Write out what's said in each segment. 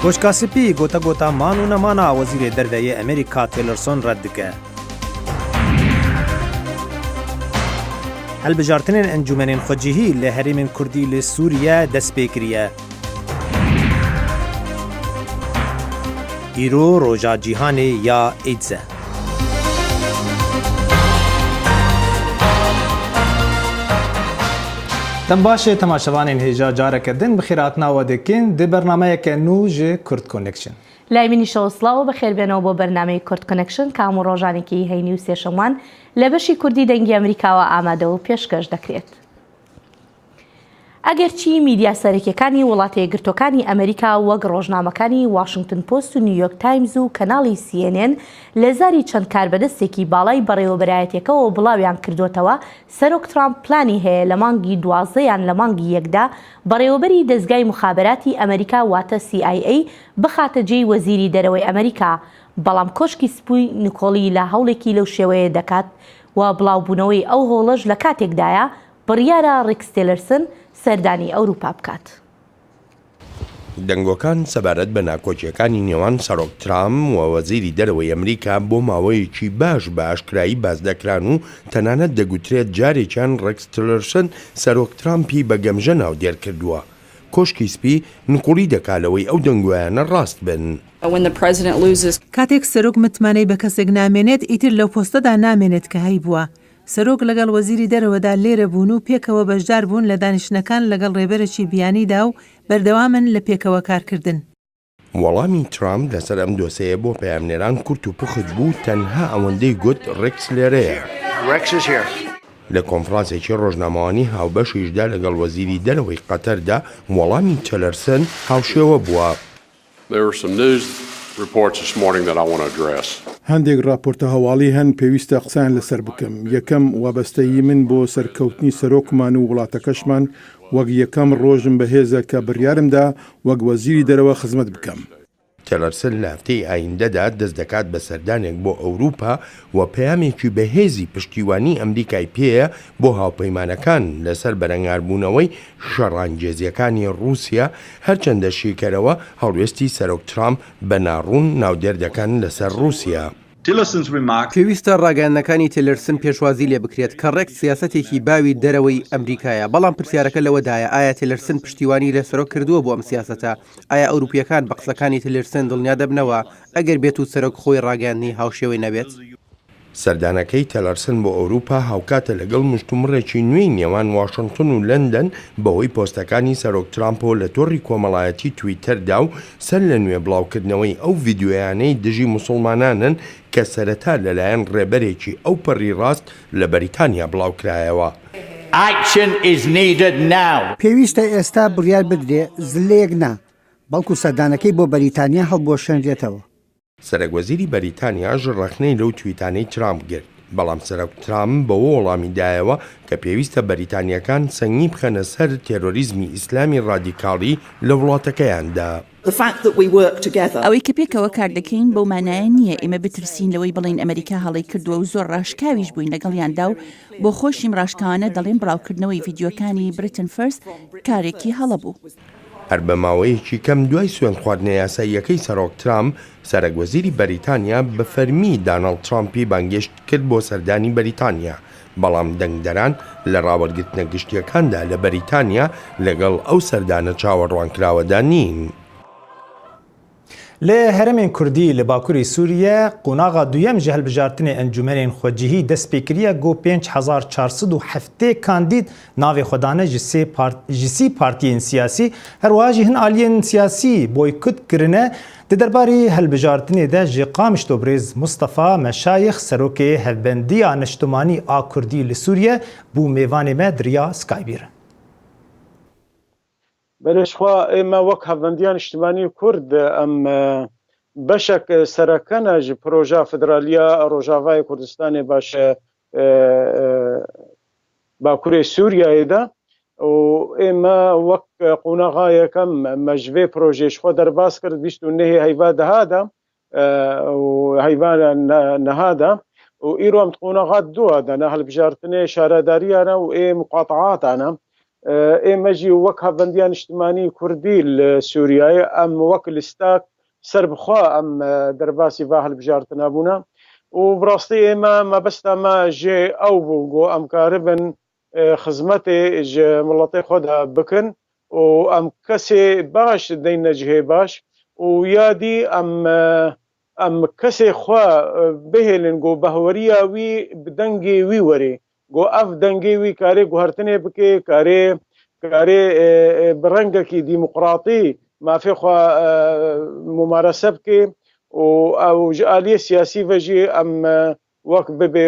گوشکاسپی گوتا مانو نمانا وزیر درویه امریکا تیلرسون رد که. هەڵبژارتنên encûmenên xwecihî li herêmên Kurdî li Sûriye dest pê kiriye. Îro Roja Cîhanê ya AIDS e. Dem başê temaşevanên hêja careke din bi xêratina we dikin di bernameyeke nû ji Kurd Connection. لایمینی شەوسڵاو بەخێربێنەوە بۆ بەرنامەی کورد کۆنەکشن کام و ڕۆژانێکی هەینی و سێشەموان لە بەشی کوردی دەنگی ئەمریکاوە ئامادە و پێشکەش دەکرێت. ئەگەرچی میدیا سەرەکیەکانی وڵاتە یەکگرتووەکانی ئەمریکا وەک ڕۆژنامەکانی واشنگتن پۆست و نیویۆرک تایمز و کەناڵی CNN لە زاری چەند کاربەدەستێکی باڵای بەڕێوەبەرایەتێکەوە بڵاویان کردوتەوە سەرۆک ترامپ پلانی هەیە لە مانگی 12 یان لە مانگی 1دا بەڕێوەبەری دەستگای مخابراتی ئەمریکا واتە CIA بخاتە جێی وەزیری دەرەوەی ئەمریکا، بەڵام کۆشکی سپووی نیکۆلی لە هەوڵێکی لەو شێوەیە دەکات و بڵاوبوونەوەی ئەو هۆڵەش لە کاتێکدایە بڕیارە ڕێکس تیلرسن سەردانی ئەوروپا بکات. دەنگۆکان سەبارەت بە ناکۆچیەکانی نێوان سەرۆک ترامپ و وەزیری دەرەوەی ئەمریکا بۆ ماوەیەکی باش بە ئاشکرایی باز دەکران و تەنانەت دەگوترێت جارێکیان ڕێکس تیلرسن سەرۆک ترامپی بە گەمژە ناودێر کردووە. کۆشکی سپی نقوڵی دەکالەوەی ئەو دەنگۆیانە ڕاست بن. کاتێک سەرۆک متمانەی بە کەسێک نامێنێت ئیتر لەو پۆستەدا نامێنێت کە هەی بووە. سەرۆک لەگەڵ وەزیری دەرەوەدا لێرە بوون و پێکەوە بەشدار بوون لە دانیشتنەکان لەگەڵ ڕێبەرێکی بیانیدا و بەردەوامن لە پێکەوە کارکردن. وەڵامی ترامپ لەسەر ئەم دۆسەیە بۆ پەیامنێران کورت و پوخت بوو تەنها ئەوەندەی گوت ڕێکس لێرەیە. لە کۆنفرانسێکی ڕۆژنامەوانی هاوبەشیشدا لەگەڵ وەزیری دەرەوەی قەتەردا وەڵامی تیلرسن هاوشێوە بووە. هەندێک راپۆرتە هەواڵی هەن پێویستە قسەیان لەسەر بکەم. یەکەم وابەستەیی من بۆ سەرکەوتنی سەرۆکمان و وڵاتەکەشمان وەک یەکەم ڕۆژم بەهێزە کە بڕیارمدا وەک وەزیری دەرەوە خزمەت بکەم. تیلرسن لە هەفتەی ئایندەدا دەست دەکات بە سەردانێک بۆ ئەوروپا و پەیامێکی بەهێزی پشتیوانی ئەمریکای پێیە بۆ هاوپەیمانەکان لەسەر بەرەنگاربوونەوەی شەڕانگێزیەکانی رووسیا هەرچەندە شیکەرەوە هەڵوێستی سەرۆک ترامپ بە ناڕوون ناودێر دەکەن لەسەر رووسیا. پێویستە ڕاگەیاندنەکانی تیلرسن پێشوازی لێ بکرێت کە ڕێک سیاسەتێکی باوی دەرەوەی ئەمریکایە، بەڵام پرسیارەکە لەوەدایە ئایا تیلرسن پشتیوانی لە سەرۆک کردووە بۆ ئەم سیاسەتە؟ ئایا ئەوروپیەکان بە قسەکانی تیلرسن دڵنیا دەبنەوە ئەگەر بێت و سەرۆک خۆی ڕاگەیاندنی هاوشێوەی نەبێت؟ سەردانەکەی تیلرسن بۆ ئەوروپا هاوکاتە لەگەڵ مشتومڕێکی نوێی نێوان واشنگتن و لەندەن بەهۆی پۆستەکانی سەرۆک ترامپۆ لە تۆڕی کۆمەڵایەتی تویتەردا و سەر لە نوێ بڵاوکردنەوەی ئەو ڤیدیۆیانەی دژی موسڵمانانن کە سەرەتا لەلایەن ڕێبەرێکی ئەو پەڕی ڕاست لە بەریتانیا بڵاوکرایەوە. پێویستە ئێستا بڕیار بدرێ زلەیەک نا، بەڵکو سەردانەکەی بۆ بەریتانیا هەڵبۆشێنرێتەوە. سەرۆکوەزیری بەریتانیا ڕەخنەی لەو تویتانەی ترامپ گرت، بەڵام سەرۆک ترامپ بەوە وەڵامی دایەوە کە پێویستە بەریتانیەکان سەنگی بخەنە سەر تێرۆریزمی ئیسلامی ڕادیکاڵی لە وڵاتەکەیاندا. ئەوەی کە پێکەوە کار دەکەین بەو مانایە نییە ئێمە بترسین لەوەی بڵین ئەمریکا هەڵی کردووە و زۆر ڕاشکاویش بووین لەگەڵیاندا و بۆ خۆشیم ڕاشکاوانە دەڵێن بڵاوکردنەوەی ڤیدیۆکانی بریتن فەرست کارێکی هەڵە بوو. هەر بە ماوەیەکی کەم دوای سوێن خواردنە یاساییەکەی سەرۆک ترامپ، سەرۆکوەزیری بەریتانیا بە فەرمی داناڵد ترامپی بانگێشت کرد بۆ سەردانی بەریتانیا، بەڵام دەنگدەران لە ڕاوەرگرتنە گشتیەکاندا لە بەریتانیا لەگەڵ ئەو سەردانە چاوەڕوانکراوەدا نین. لە هەرێمên Kurdî li Bakurê Sûriye qonaxa duyem ji hilbijartinê encûmenên xwecihî dest pê kiriye got 5407 kandîd navê xwe dane ji sî partiyên siyasî, her wiha jî hin aliyên siyasî boykot kirine. Di derbarê hilbijartinê de ji Qamişlobrêz Mustafa Meşayix serokê Hevbendiya Neştimanî a Kurdî li Sûriye bû mêvanê me diriya Skybîr. بەرشخوا ئێمە وەک هەڤەندیان نیشتیمانی کورد ئەم بەشێک سەرەکەنە ji پرۆژا فدرالیە ڕۆژاوای کوردستانی باشە باکوورê Sûriyeyê de و ئێمە وەک قونەغا یەکەم مەژvê projeyê ji xwe derbas kir 29 heyva dehada و heyva nehada و îro em qûnexa du dane hilbijartinê şaredariyane û ê muqataatan ئێمەژی وەک هەڤەندیان نیشتیمانی کوردی لە سووریایە ئەم وەک لستاک سەر بخوا ئەم دەرباسی ڤا هەڵبژارتنە بوونە و بڕاستی ئێمە مەبەستەمە ژێ ئەو بوو گۆ ئەمکارە بن خزمەتێ ژە وڵاتی خۆدا بکن و ئەم کەسێ باش دەینە جهێ باش و یادی ئەم کەسێ خوا بهێلن گۆ بەهوەریە وی بدەنگێ وی وەرێ گۆ ئەف دەنگێ وی کارێ گوهرتنێ بکێ کارێ بڕەنگەکی دیموقراطی مافێخوا ممارەسە بکێ و ئەو ئالیە سیاسی ڤەژێ ئەم وەک ببێ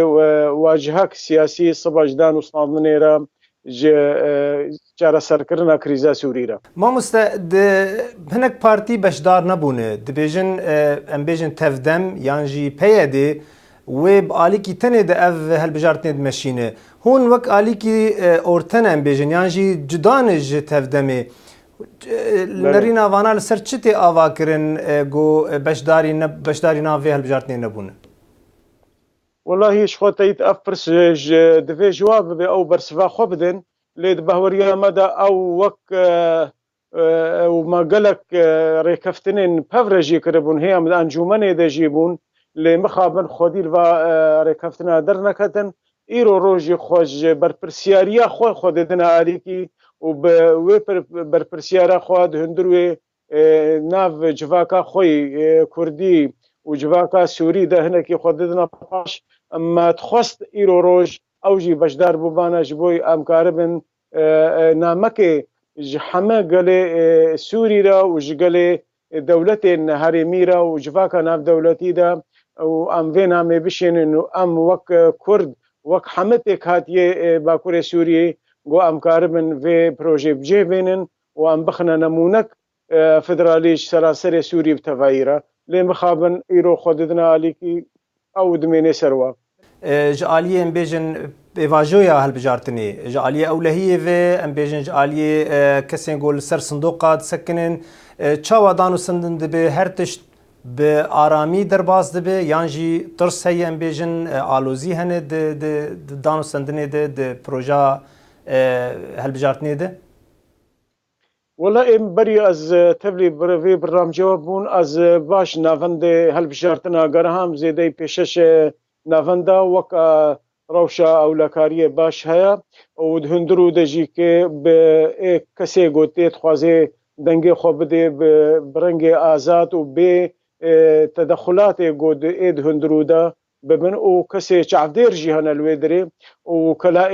واجهەک سیاسی سەبەشدان و ساڵمنێرە چارەسەرکردنا کریزا سووریرە مامۆستا هەنێک پارتی بەشدار نەبوونێ دەبێژن ئەم بێژن تەڤدەم یانژی پەیە دێ وێ ئالیکی تەنێ دە ئەv هەلبژارتنێ دمەشینێ هون وەک ئالیکی ئۆرتەنە ئەم بێژن یانژی جدانێ ji tevdemê نەرî navana li ser çi tê avakirin got beşdarî navê helbijartinê nebûne والله هیچ خۆتەیت ئەف پرس divê jwab bibe ew bersiva xwe bidin lê di behweriya me de ew wek me gelek rêkeftinên pev re jî kiribûn hêya min encûmenê de jî bûn lê mixabin xwedî li va rêkeftina derneketin îro rojî xwe ji berpirsiyariya xwe xwe didine alîkî û bi wê berpirsiyara xwe di hundir wê nav civaka xwe Kurdî û civaka Sûrî de hinekî xwe didine paş me dixwest îro roj ew jî beşdar bûbane ji bo em karibin namekê ji heme gelê Sûrî re û ji gelê dewletên herêmî re û civaka navdewletî de û em vê namê bişênin û em wek Kurd wek hemetêk hatiye Bakurê Sûriyê got em karibin vê projê bicêvênin û em bixine nemûnek federalî ji seraserê Sûrî bi tevahî re lê mixabin îro xwe didine alîkî ew dimêne ser we ji aliyê em bêjin pêvajoya helbijartinê ji aliyê ewlehiyê vê em bêjin ji aliyê kesên got li ser sindoqa disekinin çawa dan û sindin dibe her tişt bi aramî derbas dibe yan jî tirs heye em bêjin alozî hene di dan û sindinê de di proja helbijartinê de Wala em berî ez tevlî vê birnamcewa bûn ez baş navendê helbijartina gerham zêdeyî pêşeş navenda wek rewşa ewlekariyê baş heye û di hundir û de jî kê bi kesê got tê dixwaze dengê xwe bidê bi rengê azad û bê tedexulatê got ê di hundir û de bibin û kesê çavdêr jî hene li wê dirê û kela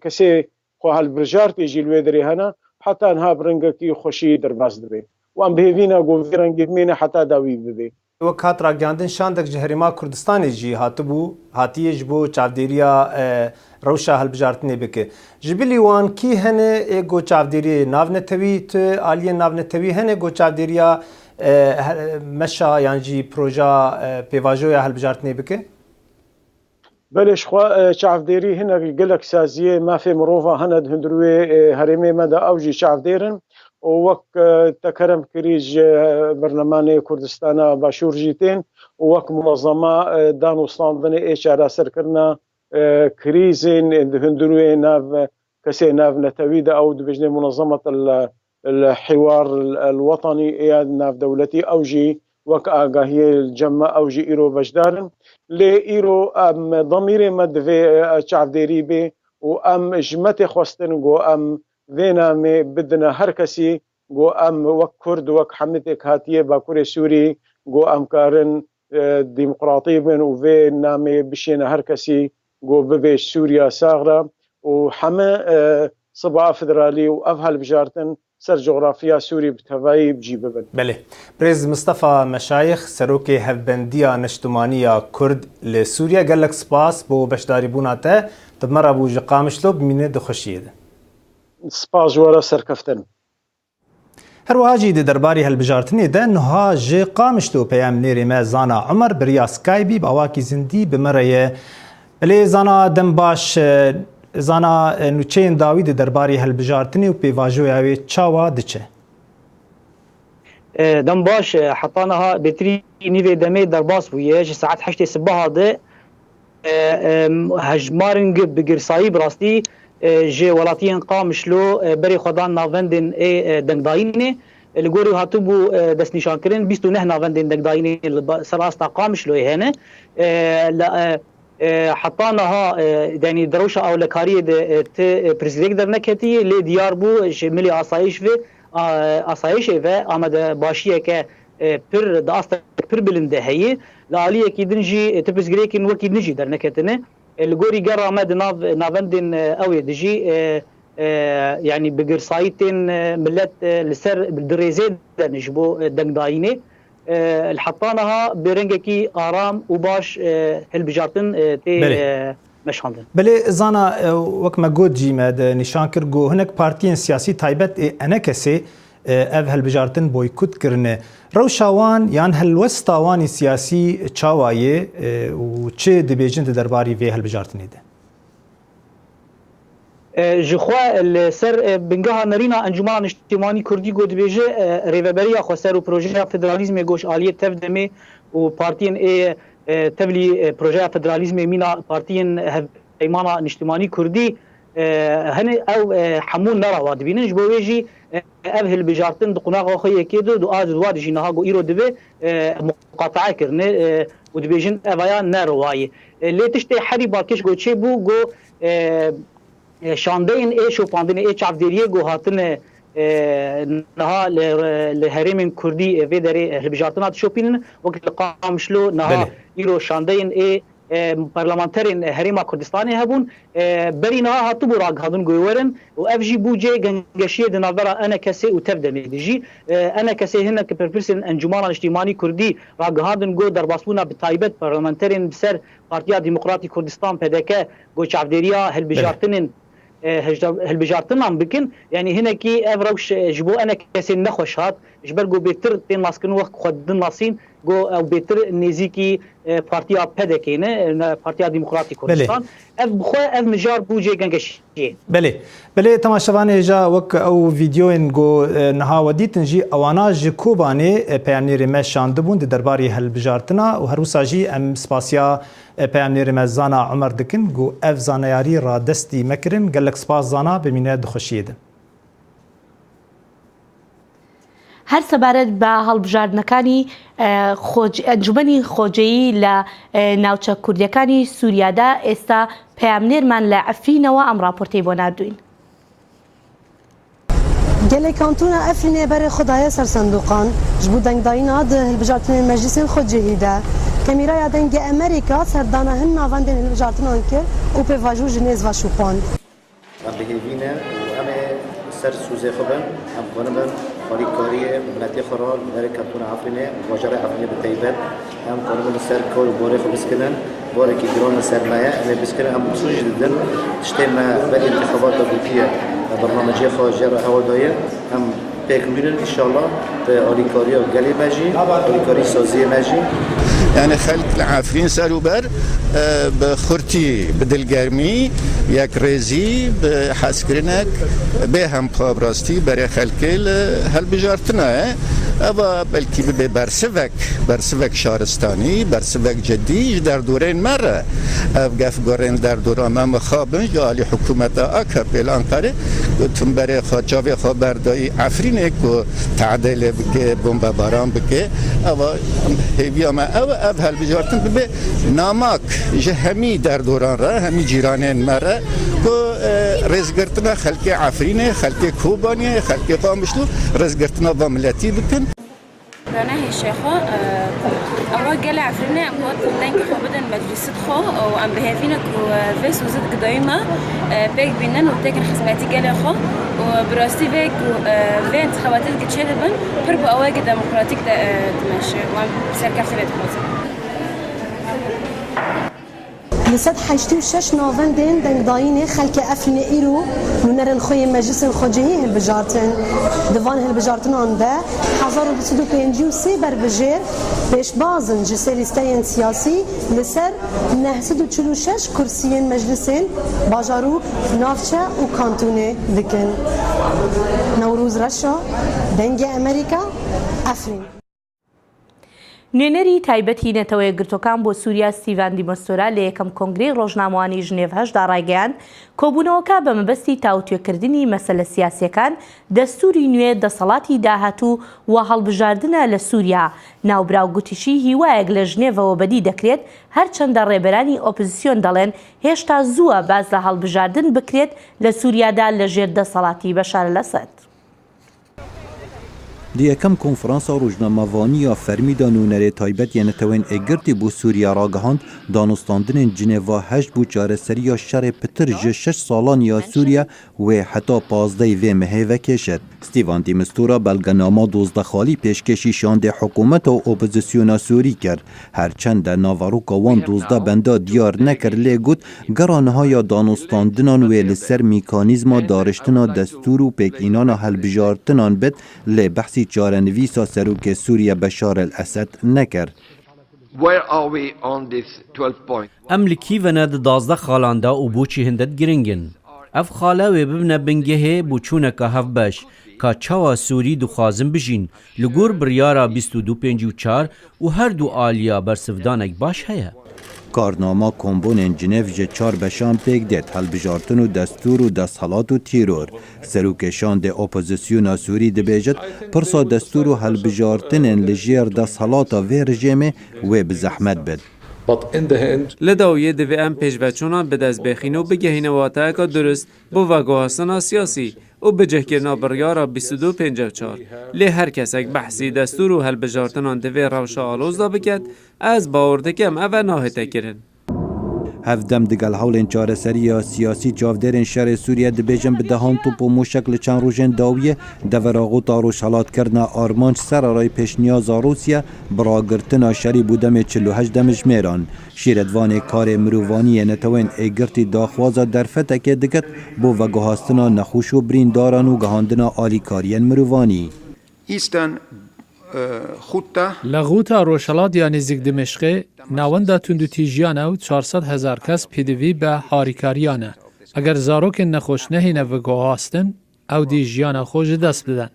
kesê xwe helbijartê jî li wê dirê hene heta niha bi rengekî xweşî derbas dibe wan bihêvîna got vê rengê bimêne heta da wî bibe wek hat ragihandin şandek ji Herêma Kurdistanê jî hatibû hatiye ji bo çavdêriya rewşa helbijartinê bike ji bilî wan kî hene ê got çavdêriyê navnetewî tu aliyên navnetewî hene got çavdêriya meşa yan jî proja pêvajoya helbijartinê bike Belê ji xwe çavdêrî hinek gelek saziyê mafê mirova hene di hundir wê herêmê me de ew jî çavdêrin û wek te kerem kirî ji bernemanê Kurdistana Başûr jî tên û wek munezema dan û standinê ê çareserkirina krîzên di hundir wê nav kesê navnetewî de ew dibêjne munezemet الحوار الوطني يا ناف دولتي او جي وك اگاهي الجمع او جي ايرو بجدارن لي ايرو ام ضميري مدفي چافديري بي و ام جمت خوستن جو ام وينا مي بدنا هركسي جو ام وك كرد وك حمتك هاتيه باكوري سوري جو ام كارن ديمقراطي بن و وينا مي بشين هركسي جو ببي سوريا ساغرا و حما صبا فدرالي و افهل بجارتن سر جغرافیا سوری بتوایی بجی ببن. بله. برز مصطفى مشایخ سروکی هفبندیا نشتمانیا کرد لسوریا گلک سپاس بو بشداری بوناته تمر ابو جقامشلو بمینه دخشیده. سپاس جوارا سرکفتن. هر واجی درباری هالبجارتنی ده نها جه قامشلو پیام نیری ما زانا عمر بریا سکایبی باواکی زندی بمرایه بله زانا دم باش زانا نوچین داوید درباری هالبجارتنی و پیواجوی اوی چاوا دچه دم باش حطانها بتری نیوی دمی در باس بویه ساعت 8 صبح ده هجمارنگ بگرسایی براستی جي ولاتين قامشلو بري خدان نافندن دنگدايني الجوري هاتبو دس نشان كرين 29 نافندن دنگدايني سراستا قامشلو هنا حطانها يعني دروشه او لكاريه بريزيدنت درنكتي لي ديار بو ملي اسايش في امد باشيه ك بر داست بر بلنده هي لاليه كي دنجي تبس جريكن وكي نجي درنكتنه الجوري قرا مد نافندن او دجي يعني بقرصايتين ملت لسر بالدريزيد نجبو دنگدايني الحطانها برنجكي آرام وباش هالبجارتن تي مشاندن بله زانا وقت ما قد جيمد نشان كرگو هناك بارتين سياسي تايبت انا كسي اف هالبجارتن بويكوت كرنه روشاوان يان هالوستاواني سياسي چاوايه و چه دبيجن درباري في هالبجارتن ده جخوا السر بنجاها نرينا انجمان اجتماعي كردي قد بيجي ريفبريا خسر وبروجي فدراليزم جوش آلية تفدمي وبارتين تبلي بروجي فدراليزم مينا بارتين ايمانا اجتماعي كردي هن او حمون نرا واد بينج بويجي ابهل بجارتن دقناغ خي كيدو دو اد واد جينها جو ايرو دبي مقاطعه كرنه ودبيجن ابايا نرواي لي تشتي حري باكش جو تشبو جو شاندين شو باندين عفديريه جو هاتن نها لهرم كردي في دري البجارتنات شوبين وقت قامشلو نها يرو شاندين برلمانترين هرم كردستاني هبون برينا هاتو براغ هادون جوورن وافجي بوجي جنجشيه دنافرا انا كسي وتبدمي دجي انا كسي هنا كبربرسن انجمان الاجتماعي كردي راغ هادون جو درباسونا بتايبت برلمانترين بسر بارتيا ديمقراطي كردستان بهدك جو عفديريه هالبجارتنين هالبجارتنا بكن يعني هنا كي افروش جبو انا كسين نخوش هات جبرجو بيتر تين ماسكن وقت خدن ناسين جو او بيتر نيزيكي بارتيا بدكينه بارتيا ديمقراطي كردستان اف بخوا اف مجار بوجي گنگشي بله تماشاوان جا وك او فيديو انگو نها وديتن جي اوانا جكوباني پیامنیر مشاندبون درباري هالبجارتنا و هروساجي ام سپاسيا پیامنیر مزانا عمر دکن گو اف زانياري را دستي مكرن گلک سپاس زانا بمینه دخوشیدن هەر سەبارەت بە هەڵبژاردنەکانی ئەنجومەنی خۆجەیی لە ناوچە کوردیەکانی سووریادا ئێستا پەیامنێرمان لە ئەفرینەوە ئەم راپۆرتەی بۆ نردوین. gelek kantûna Efrînê berê xudaya sersendoqan ji bo dengdayîna di hilbijartinên meclîsên xwecihî de Kemîraya dengê Amerîka serdana hin navendên hilbijartinan kir û pêvajû ji nêz ve şûxand. Em bihêvîne û em ê ser sûzê xwe bin em xwe خالیکاریه ملتی خرال در کانتون افرینه واجرای افرینه به تایبت هم قانون سر کار و باره خوب بسکنن باره که گران سرمایه اما بسکنن هم بسوج دیدن تشتی ما بعد انتخابات بودیه برنامجی خارجی را هوادایه هم پیکمینن انشالله به آلیکاری و گلی مجی آلیکاری سازی مجی يعني خلق العافرين سالوبر بخورتي بدلگرمی یک ریزی به حسکرینک به هم پابراستی برای خلقیل هل بجارتنا اما بلکی به برسوک شارستانی برسوک جدی در دورین مره افگف گورین در دوران ما مخابن جالی حکومت آکر بیلان کاره تون برای خاجاوی خبرداری افرینک و تعدیل بکه بمب باران بکه اما هیوی اما اف هل بجارتن به نامک جهمی در دوران را همی جیرانین مره کو رزگرتنا خلق عفرینه خلق کوبانیه خلق قامشلو رزگرتنا و ملتی بکن رانا هشخا اول جل عفرینه اموات دنگ خو بدن مجلس خو او ام بهافینا کو فيس وزد قدايما بيك بينن وتكن خدماتي جل خو وبراستي بيك في انتخابات كتشدبن قرب اواجد ديمقراطيك تمشي وام سركه خلت خوزه لسد حشتي وشش نافندين دنگداينه خلق افرين ايرو نونرن خوي مجلس الخوجهي هالبجارتن دفان هالبجارتن عنده 1253 بربجير بيش بازن جسي لستين سياسي لسر 946 كرسيين مجلسين باجاروك نافچه وكانتوني دكن نوروز رشا دنگ امريكا افرين نوێنەری تایبەتی نەتەوە یەکگرتوەکان بۆ سووریا ستیڤان دیمەستۆرا لە یەکەم کۆنگرەی ڕۆژنامەوانی ژنێڤ هەشدا ڕایگەیاند کۆبوونەوەکە بە مەبەستی تاوتوێکردنی مەسەلە سیاسیەکان، دەستوری نوێ، دەسەڵاتی داهاتوو و هەڵبژاردنە لە سووریا. ناوبراو گوتیشی هیوایەک لە ژنێڤەوە بەدی دەکرێت هەرچەندە ڕێبەرانی ئۆپۆزیسیۆن دەڵێن هێشتا زووە باز لە هەڵبژاردن بکرێت لە سووریادا لە ژێر دەسەڵاتی بەشار الەسەد. دی یەکەم کۆنفرانسا ڕۆژنامەوانیە فەرمیدا نوێنەرێ تایبەت یەنەتەوەین ئێگرتی بۆ سووریا ڕاگەهاند دانوستاندنên Cinêva heşt bû çareseriya şerê pitir ji 6 salan ya Sûriya wê heta 15 vê mehêve kêşet. Stîvan de Mistura belgenama dozdexalî pêşkêşî şandê hikûmet û opozisyona Sûrî kir. Herçend navaroka wan dozda benda diyar nekir lê got gera nihaya danûstandinan wê li ser mîkanîzma dariştina destûr û pêkînana helbijartinan bit lê behsî çarenivîsa serokê Sûriye Beşar el-Esed nekir. Em li kîvene di 12 xalan da û boçî hindet giringin. Ev xala wê bibine bingehê bû çûneka hevbeş ka çawa Sûrî dixwazin bijîn li gor biryara 2254 û her du aliya bersivdanek baş heye. Karnama kombonên Cinêv ji 4 beşan pêk dêt helbijartin û destûr û desthilat û tîror. Serokêşan dê opozisyona Sûrî dibêjit pirsa destûr û helbijartinên li jêr desthilata vê rejêmê wê bi zehmet bid. Li dawiyê divê em pêşveçûnan bi destbêxîn û bigehîne watayeka durist bo veguhastina siyasî û bicihkirina biryara 2254. Lê her kesek behsî destûr û helbijartinan divê rewşa aloz da biket, ez bawer dikim ev e nahête kirin. Hevdem digel hewlên çareseriya siyasî çavdêrên şerê Sûriye dibêjin bi dehan top û mûşek li çend rojên dawiyê deveraxota rojhelatkirina armanc serarayê pêşniyaza Rûsya bi ragirtina şerî bû demê 48 demijmêran. Şîretvanê karê mirovaniyê netewên êgirtî daxwaza derfetekê dikit bo veguhastina nexweş û birîndaran û gihandina alîkariyên mirovanî. لە غوتا ڕۆژهەڵاتیا نزیک دمشقê ناوەندا توندوتیژیانە و 400,000 کەس پێدوی بە هاریکاریانە. ئەگەر زارۆکên نەخۆش نەهێنە بگۆهاستن ئەو دی ژیانە خۆش دەست بدەن.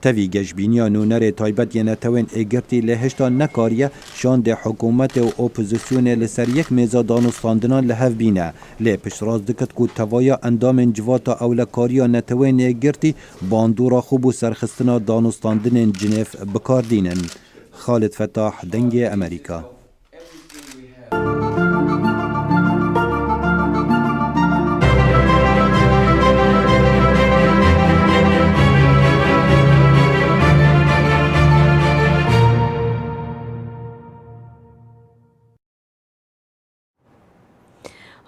Tevî geşbîniya nûnerê taybet yênetewên êgirtî lê hêşta nekariye şandê hikûmetê û opozisyonê li ser yek mêza danûstandinan li hev bîne. Lê piştrast dikit ku tevaya endamên civata ewlekariya netewên êgirtî bandora xwe bû serxistina danûstandinên Cinêv bikardînin. Xalid Fetah, Dengê Amerîka.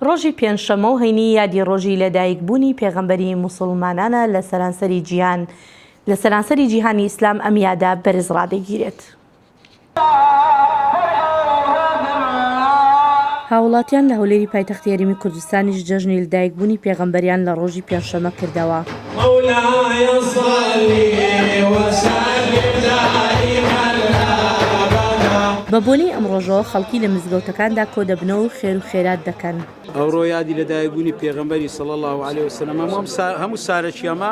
ڕۆژی پێنجشەمە و هەینی یادی ڕۆژی لەدایکبوونی پێغەمبەری موسڵمانانە لە سەرانسەری جیهانی ئیسلام ئەم یادا بەرز ڕادەگیرێت. هاوڵاتیان لە هەولێری پایتەختی یاریمی کوردستانیش جەژنی لەدایکبوونی پێغەمبەریان لە ڕۆژی پێنجشەمە کردەوە. بە بۆنەی ئەم ڕۆژەوە خەڵکی لە مزگەوتەکاندا کۆ دەبنەوە و خێر و خێرات دەکەن. ئەوڕۆ یادی لەدایکبوونی پێغەمبەری صلی الله علیه وسلم هەموو سارەکیەمە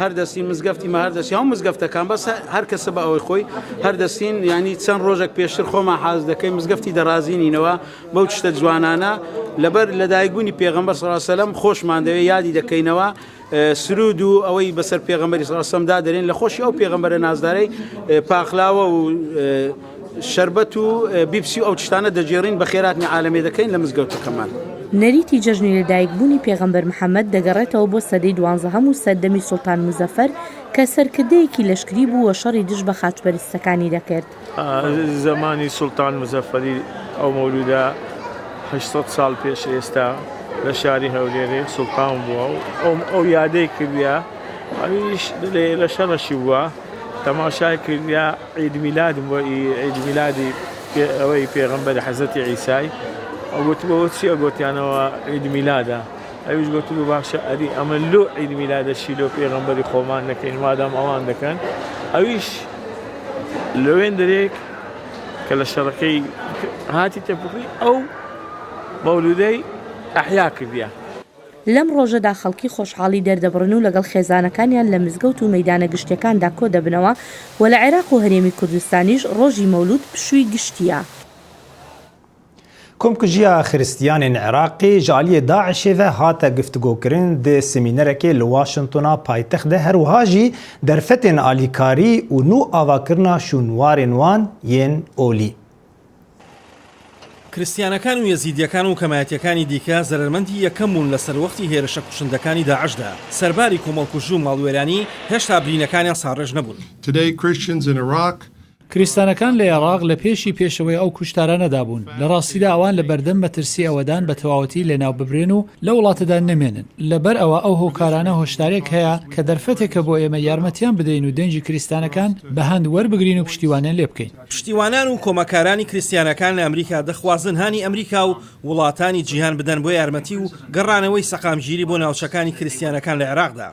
هەردەستی مزگەفتیمە هەردەستی هەموو مزگەفتەکان بەس هەر کەسە بە ئەوەی خۆی هەردەستین ینی چەند ڕۆژێک پێشتر خۆمان حاز دەکەین مزگەفتی دەڕازینینەوە بەو شتە جوانانە لەبەر لەدایکبوونی پێغەمبەر صلی الله علیه وسلم خۆشمان دەوێت یادی دەکەینەوە سرود و ئەوەی بەسەر پێغەمبەری صلی الله علیه وسلم دا دەرێن لە خۆشی ئەو پێغەمبەرە نازدارەی پاخلاوە و شربەت و بیپسی و ئەو تشتانە دەجێڕین بە خێراتنی عالەمێ دەکەین لە مزگەوتەکەمان. نەریتی جەژنی لەدایکبوونی پێغەمبەر محەممەد دەگەڕێتەوە بۆ سەدەی 12 و سەردەمی سوڵتان مزەفەر کە سەرکردەیەکی لەشکری بوو وە شەڕی دژ بە خاچپەرستەکانی دەکرد. زمانی سوڵتان مزەفەری ئەو مەولودە 800 ساڵ پێش ئێستا لە شاری هەولێرێ سوڵتان بووە و ئەو یادەی کردیا ئەویش لە شەڕەشی بووە تەماشای کردیا عید میلادم بۆ عید میلادی ئەوەی پێغەمبەری حەزەتی عیسای ئەو گوتبەوە چی ئەگوتیانەوە عید میلادە ئەویش گوتبوو باشە ئەری ئەمە لۆ عید میلادەشی لۆ پێغەمبەری خۆمان نەکەین مادام ئەوان دەکەن ئەویش لەوێن دەرێک کە لە شەڕەکەی هاتی تەبوقی ئەو مەولودەی ئەحیا کردیا. لەم ڕۆژەدا خەڵکی خۆشحاڵی دەردەبڕن و لەگەڵ خێزانەکانیان لە مزگەوت و مەیدانە گشتەکاندا کۆ دەبنەوە و لە عێراق و هەرێمی کوردستانیش ڕۆژی مەولود پشووی گشتیە. کۆمکوژیە خریستیانên Iraqê ji aliyê Daişê ve hate guftgokirin di semînerekê li Washingtona paytextê herwiha jî derfetên alîkarî û nû avakirina şûnwarên wan yên olî. کریستیانەکان و یەزیدیەکان و کەمایەتیەکانی دیکە زەرمەندی یەکەم بوون لە سەروەختی هێرشە کوشندەکانی داعشدا. سەرباری کۆمەڵکوژی و ماڵوێرانی هێشتا برینەکانیان ساڕێژ نەبوون. کریستانەکان لە عێراق لە پێشی پێشەوەی ئەو کوشتارانەدا بوون. لە ڕاستیدا ئەوان لە بەردەم مەترسی ئەوەدان بە تەواوەتی لێناو ببرێن و لە وڵاتەدا نەمێنن. لەبەر ئەوە ئەو هۆکارانە هۆشدارێک هەیە کە دەرفەتێکە بۆ ئێمە یارمەتیان بدەین و دەنجی کریستانەکان بە هەند وەربگرین و پشتیوانیان لێ بکەین. پشتیوانان و کۆمەکارانی کریستیانەکان لە ئەمریکا دەخوازن هانی ئەمریکا و وڵاتانی جیهان بدەن بۆ یارمەتی و گەڕانەوەی سەقامگیری بۆ ناوچەکانی کریستیانەکان لە عێراقدا.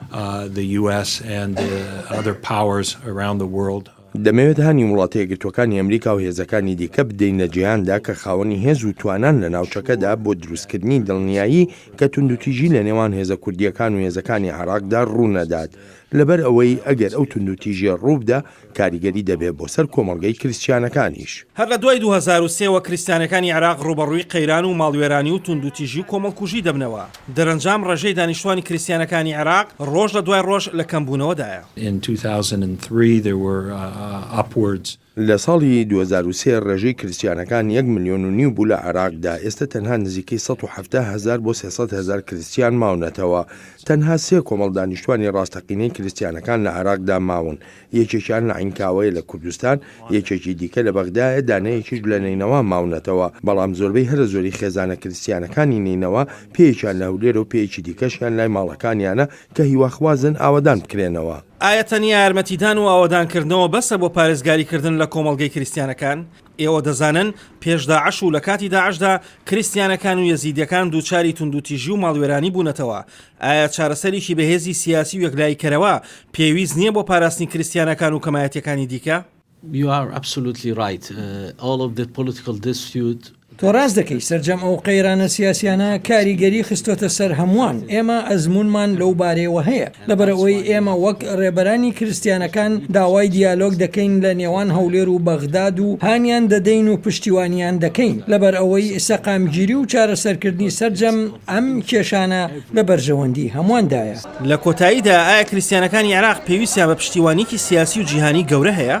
دەمەوێت هانی وڵاتە یەکگرتوەکانی ئەمریکا و هێزەکانی دیکە بدەینە جیهاندا کە خاوەنی هێز و توانان لە ناوچەکەدا بۆ دروستکردنی دڵنیایی کە توندوتیژی لە نێوان هێزە کوردیەکان و هێزەکانی عێراقدا ڕوونەدات. لەبەر ئەوەی ئەگەر ئەو توندوتیژیە ڕووبدا کاریگەری دەبێت بۆ سەر کۆمەڵگەی کریستیانەکانیش. هەر لە دوای 2023ەوە کریستیانەکانی عێراق ڕوبەڕووی قەیران و ماڵوێرانی و توندوتیژی و کۆمەڵکوژی دەبنەوە. دەرەنجام ڕێژەی دانیشتوانی کریستیانەکانی عێراق ڕۆژ لە دوای ڕۆژ لە کەمبوونەوەدایە. لە ساڵی 2023 ڕێژەی کریستیانەکان 1.5 ملیۆن بوو لە عێراقدا. ئێستا تەنها نزیکەی 170,000 بۆ 300,000 کریستیان ماونەتەوە. تەنها 3 کۆمەڵ دانیشتوانی ڕاستەقینەی کریستیانەکان لە عێراقدا ماون. یەکێکیان لە عینکاوەیە لە کوردستان، یەکێکی دیکە لە بەغدایە، دانەیەکیش لە نینەوە ماونەتەوە. بەڵام زۆربەی هەرە زۆری خێزانە کریستیانەکانی نینەوە پێیەکیان لە هەولێر و پێیەکی دیکەشیان لای ماڵەکانیانە کە هیواخوازن ئاوەدان بکرێنەوە. ئایا تەنیا یارمەتیدان و ئاوەدانکردنەوە بەسە بۆ پارێزگاریکردن لە کۆمەڵگەی کریستیانەکان؟ ئێوە دەزانن پێش داعش و لە کاتی داعشدا کریستیانەکان و یەزیدیەکان دووچاری توندوتیژی و ماڵوێرانی بوونەتەوە. ئایا چارەسەرێکی بەهێزی سیاسی و یەکلایکەرەوە پێویست نییە بۆ پاراستنی کریستیانەکان و کەمایەتیەکانی دیکە؟ تۆ ڕاست دەکەی سەرجەم ئەو قەیرانە سیاسیانە کاریگەری خستۆتە سەر هەمووان. ئێمە ئەزمونمان لەو بارەوە هەیە لەبەرەوەی ئێمە وەک ڕێبەرانی کریستیانەکان داوای دیالۆگ دەکەین لە نێوان هەولێر و بەغداد و هانیان دەدەین و پشتیوانیان دەکەین لەبەر ئەوەی سەقامگیری و چارەسەرکردنی سەرجەم ئەم کێشانە لە بەرژەوەندی هەمواندایە. لە کۆتاییدا ئایا کریستیانەکانی عێراق پێویستیان بە پشتیوانیکی سیاسی و جیهانی گەورە هەیە؟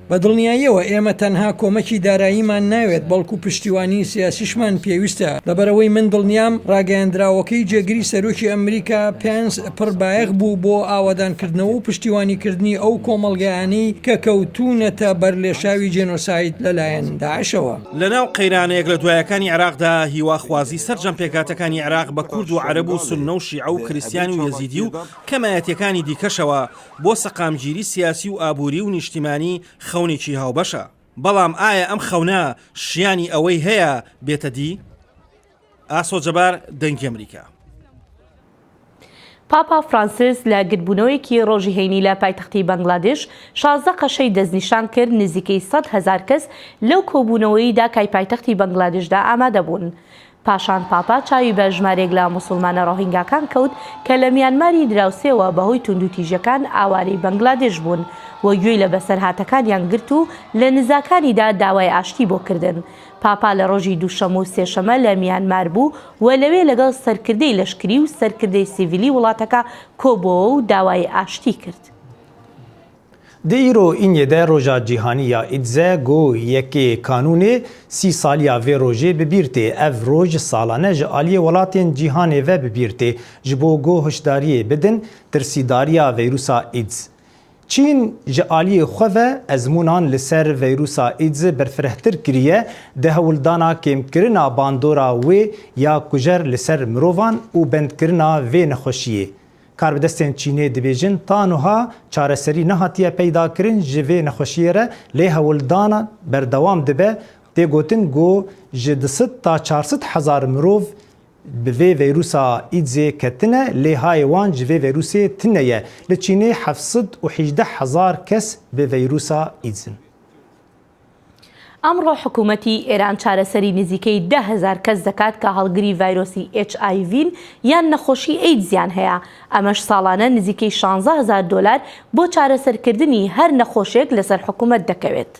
بە دڵنیاییەوە ئێمە تەنها کۆمەکی داراییمان ناوێت بەڵکو پشتیوانی سیاسیشمان پێویستە. لەبەرەوەی من دڵنیام ڕاگەیاندراوەکەی جێگیری سەرۆکی ئەمریکا پێنس پڕبایەق بوو بۆ ئاوادانکردنەوە و پشتیوانیکردنی ئەو کۆمەڵگەیانی کە کەوتونەتە بەرلێشاوی جێنۆساید لەلایەن داعشەوە. لەناو قەیرانەیەک لە دوایەکانی عێراقدا هیواخوازی سەرجەم پێکاتەکانی عێراق بە کورد و عەرەب و سوننە و شیعە و کریستیانی و یەزیدی و کەمایەتیەکانی دیکەشەوە بۆ سەقامگیری سیاسی و ئابووری و نیشتیمانی خەونێکی هاوبەشە. بەڵام ئایا ئەم خەونە شیانی ئەوەی هەیە بێتە دی؟ ئاسۆ جەبار، دەنگی ئەمریکا. پاپا فرانسیس لە گرتبوونەوەیەکی ڕۆژی هەینی لە پایتەختی بەنگلادێش 16 قەشەی دەستنیشان کرد نزیکەی 100,000 کەس لەو کۆبوونەوەیدا کای پایتەختی بەنگلادێشدا ئامادە بوون. پاشان پاپا چاوی بە ژمارێک لە موسڵمانە ڕۆهینگاکان کەوت کە لە میانماری دراوسێەوە بەهۆی توندوتیژەکان ئاوارەی بەنگلادێش بوون و گوێی لە بەسەرهاتەکانیان گرت و لە نزاکانیدا داوای ئاشتی بۆ کردن. پاپا لە ڕۆژی دووشەمە و سێشەمە لە میانمار بوو و لەوێ لەگەڵ سەرکردەی لەشکری و سەرکردەی سیڤیلی وڵاتەکە کۆبووە و داوای ئاشتی کرد. Di îro înye de roja cîhanî ya îdze got yekê kanûnê 30 saliya vê rojê bibîr tê. Ev roj salane ji aliyê welatên cîhanê ve bibîr tê ji bo got hişdariyê bidin tirsîdariya vîrusa îdz. Çîn ji aliyê xwe ve ezmûnan li ser vîrusa îdz berfirehtir kiriye di hewildana kêmkirina bandora wê ya kujer li ser mirovan û bendkirina vê nexweşiyê. کاربدەستên Çînê dibêjin taniha çareserî nehatiye peydakirin ji vê nexweşiyê re lê hewildana berdewam dibe tê gotin got ji 200 ta 400 hezar mirov bi vê vîrusa îdzê ketine lê hayê wan ji vê vîrusê tune ye. Li Çînê 718 hezar kes bi vîrusa îdzin. ئەمڕۆ حکوومەتی ئێران چارەسەری نزیکەی 10,000 کەس دەکات کە هەڵگری ڤایرۆسی HIV یان نەخۆشی ئەیدزیان هەیە. ئەمەش ساڵانە نزیکەی 16,000 دۆلار بۆ چارەسەرکردنی هەر نەخۆشێک لەسەر حکوومەت دەکەوێت.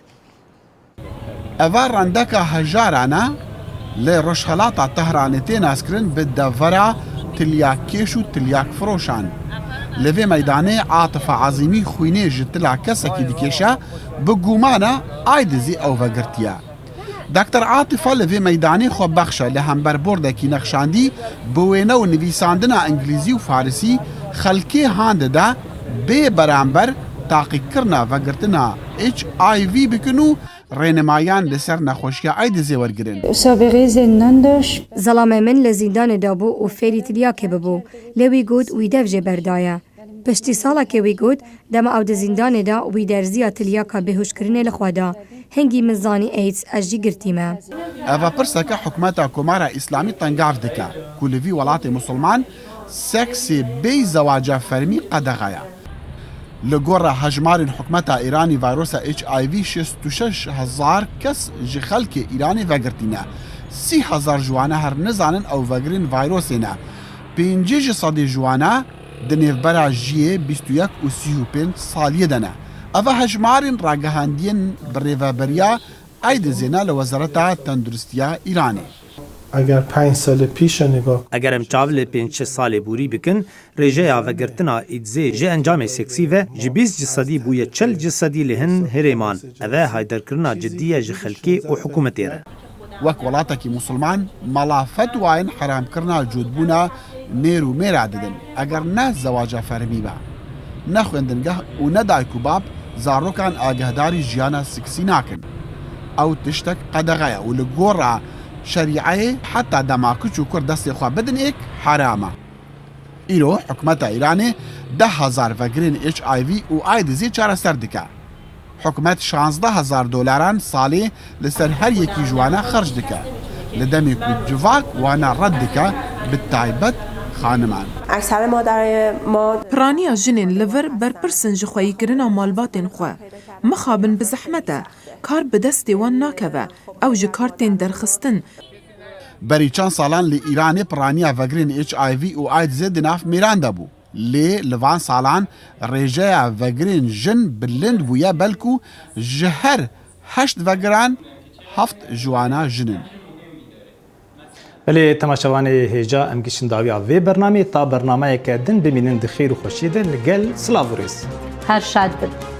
ئەڤە ڕەندەکە هەژارانە لە ڕۆژهەڵاتە تەهرانێ تێناسکردن بدەڤەرە تلیاکێش و تلیاک فرۆشان. لەوێ مەیدانێ عاتفە عەزیمی خوینێ ji tila kesekî dikêşe bi gumana aydizî ew vegirtiye. Dr. Atifa li vê meydanê xwe bexşe li hemberbordekî nexşandî bi wêne û nivîsandina îngilîzî û farisî xelkê handide bê beramber taqîkirina vegirtina HIV bikin û rênemayan li ser nexweşiya aydizê wergirin. Zelamê min li zîndanê dabû û fêrî tilyakê bibû. Lê wî got wî dev jê berdaye. Piştî salekê wî got dema ew di zîndanê da wî derziya tilyaka bêhuşkirinê li xwe da. Hingî min zanî AIDS ez jî girtîme. Eva pirseke hikûmeta Komara İslamî tengav dike ku li vî welatê Musulman seksê bê zewaca fermî qedexeya. Li gora hejmarên hikûmeta Îranî vayrosa HIV 66,000 kes ji xelkê Îranê vegirtîne. 30,000 jwane her nizanin ew vegirin vayrosê ne. 5 ji sedê jwane di nêvbera jiyê 21 û 35 saliyê de ne. Ev hejmarên ragihandiyên bi rêveberiya aydizê ne li Wezareta Tenduristiya Îranê. Eger 5 salê pîş nigah eger em çav lê 5 salê borî bikin, rêjeya vegirtina îdzê ji encamê seksî ve ji 20 cisedî bûye 40 cisedî li hin herêman. Ev e haydarkirina ciddî ji xelkê û hikûmetê re. Wek welatekî Musulman mala fetwayên heramkirina cûdbûna mêr û mêra didin. Eger ne zewaca fermî be, ne xwendingeh û ne dayk û bab zarokan agehdarî jiyana seksî nakin. Ew tiştek qedexeya û li gora şerîeyê heta dema kiç û kur destê xwe bidin êk herama. Îro hikûmeta Îranê 10,000 vegirên HIV û aydizê çareser dike. Hikûmet 16,000 dolaran salê li ser her yekî ji wan xerc dike. Li demê ku civak wan red dike bi taybet xaniman. Piraniya jinên li vir berpirsin ji xweyîkirina malbatên xwe. Mixabin bi zehmete, kar bi destê wan nakeve, ew ji kar tên derxistin. Berî çend salan li Îranê piraniya vegirên HIV û aydizê di nav mêran de bû. Lê li van salan rêjeya vegirên jin bilind bûye belkû ji her 8 vegiran 7 ji wan jinin. Belê temaşevanê hêja em gişin dawiya vê bernamê ta bernameyeke din bimînin di xêr û xweşiyê de li gel Silav û rêz. Her şad bin.